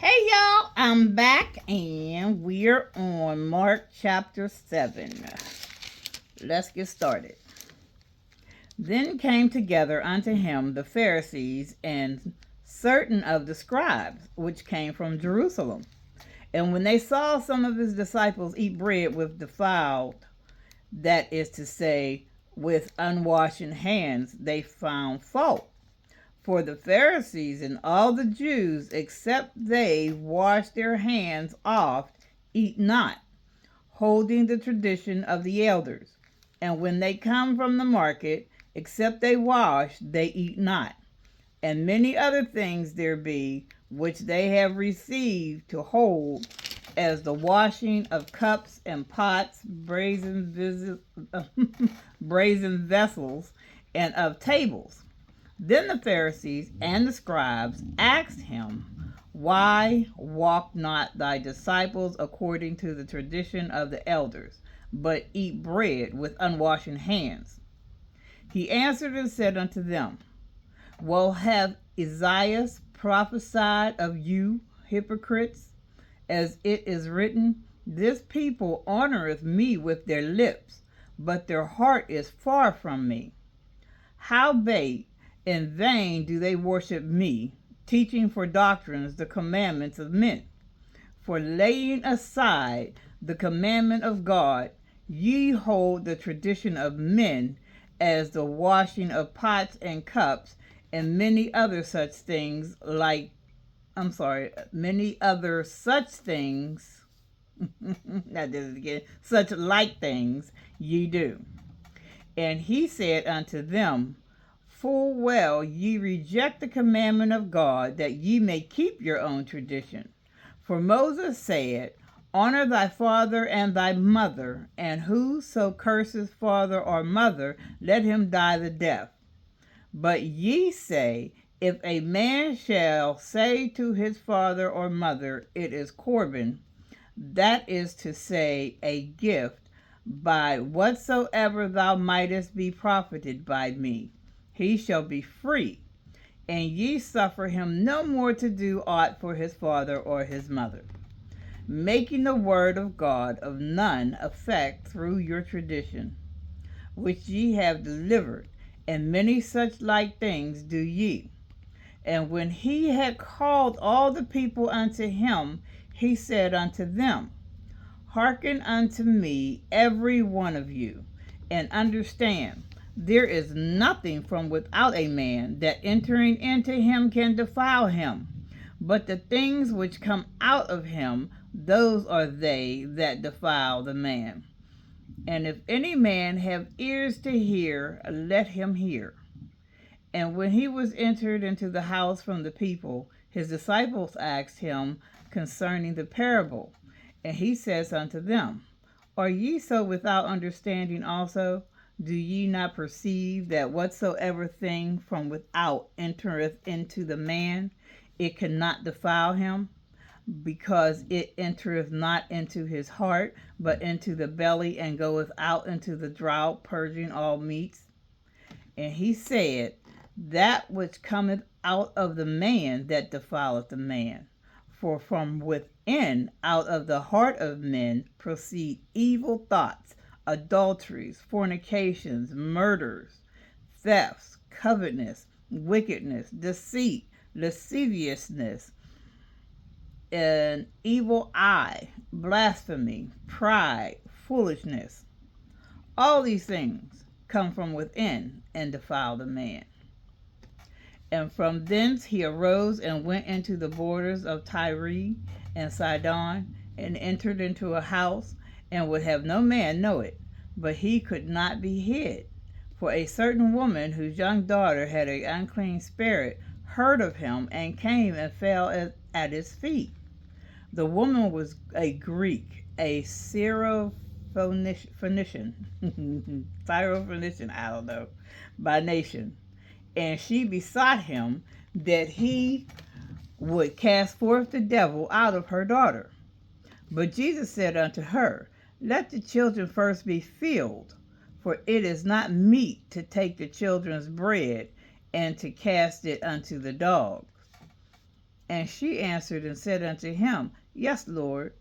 Hey y'all, I'm back and we're on Mark chapter 7. Let's get started. Then came together unto him the Pharisees and certain of the scribes, which came from Jerusalem. And when they saw some of his disciples eat bread with defiled, that is to say, with unwashed hands, they found fault. For the Pharisees and all the Jews, except they wash their hands oft, eat not, holding the tradition of the elders. And when they come from the market, except they wash, they eat not. And many other things there be, which they have received to hold, as the washing of cups and pots, brazen vessels, and of tables. Then the Pharisees and the scribes asked him, why walk not thy disciples according to the tradition of the elders, but eat bread with unwashed hands? He answered and said unto them, well, have Isaiah prophesied of you, hypocrites, as it is written, this people honoreth me with their lips, but their heart is far from me. Howbeit, in vain do they worship me, teaching for doctrines the commandments of men. For laying aside the commandment of God, ye hold the tradition of men, as the washing of pots and cups, and many other such things many other such things, not this again, such like things ye do. And he said unto them, full well ye reject the commandment of God, that ye may keep your own tradition. For Moses said, honor thy father and thy mother, and whoso curses father or mother, let him die the death. But ye say, if a man shall say to his father or mother, it is Corban, that is to say, a gift, by whatsoever thou mightest be profited by me, he shall be free, and ye suffer him no more to do aught for his father or his mother, making the word of God of none effect through your tradition, which ye have delivered, and many such like things do ye. And when he had called all the people unto him, he said unto them, hearken unto me, every one of you, and understand, there is nothing from without a man that entering into him can defile him, but the things which come out of him, those are they that defile the man. And if any man have ears to hear, let him hear. And when he was entered into the house from the people, his disciples asked him concerning the parable. And he says unto them, are ye so without understanding also? Do ye not perceive that whatsoever thing from without entereth into the man, it cannot defile him, because it entereth not into his heart, but into the belly, and goeth out into the drought, purging all meats? And he said, that which cometh out of the man, that defileth the man. For from within, out of the heart of men, proceed evil thoughts, adulteries, fornications, murders, thefts, covetousness, wickedness, deceit, lasciviousness, an evil eye, blasphemy, pride, foolishness. All these things come from within and defile the man. And from thence he arose and went into the borders of Tyre and Sidon, and entered into a house, and would have no man know it, but he could not be hid. For a certain woman, whose young daughter had an unclean spirit, heard of him, and came and fell at his feet. The woman was a Greek, a Syrophoenician, Syrophoenician, I don't know, by nation. And she besought him that he would cast forth the devil out of her daughter. But Jesus said unto her, let the children first be filled, for it is not meet to take the children's bread and to cast it unto the dogs. And she answered and said unto him, Yes, Lord.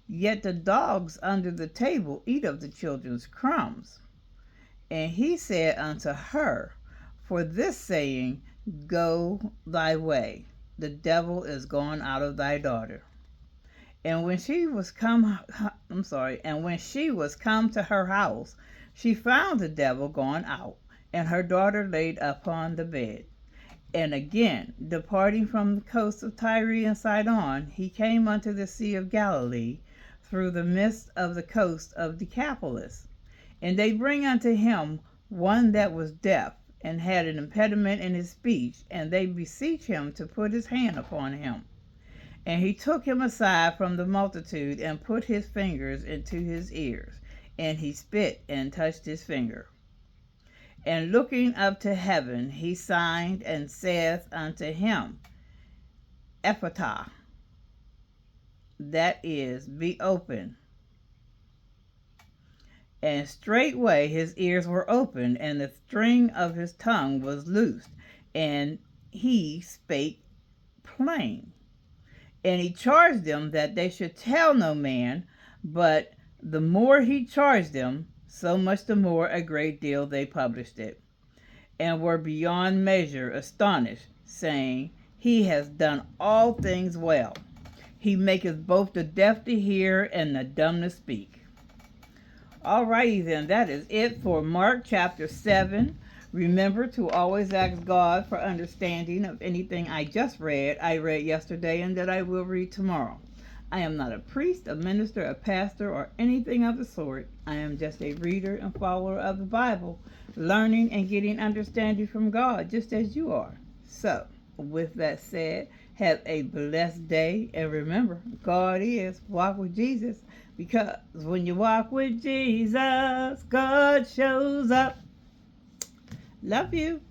Yet the dogs under the table eat of the children's crumbs. And he said unto her, For this saying, Go thy way, the devil is gone out of thy daughter. And when she was come to her house, she found the devil gone out, and her daughter laid upon the bed. And again, departing from the coast of Tyre and Sidon, he came unto the sea of Galilee, through the midst of the coast of Decapolis. And they bring unto him one that was deaf, and had an impediment in his speech, and they beseech him to put his hand upon him. And he took him aside from the multitude, and put his fingers into his ears, and he spit and touched his finger. And looking up to heaven, he signed and saith unto him, Ephphatha, that is, be open. And straightway his ears were opened, and the string of his tongue was loosed, and he spake plain. And he charged them that they should tell no man, but the more he charged them, so much the more a great deal they published it, and were beyond measure astonished, saying, He has done all things well. He maketh both the deaf to hear and the dumb to speak. Alrighty then, that is it for Mark chapter 7. Remember to always ask God for understanding of anything I read yesterday, and that I will read tomorrow. I am not a priest, a minister, a pastor, or anything of the sort. I am just a reader and follower of the Bible, learning and getting understanding from God, just as you are. So, with that said, have a blessed day, and remember, God is. Walk with Jesus, because when you walk with Jesus, God shows up. Love you.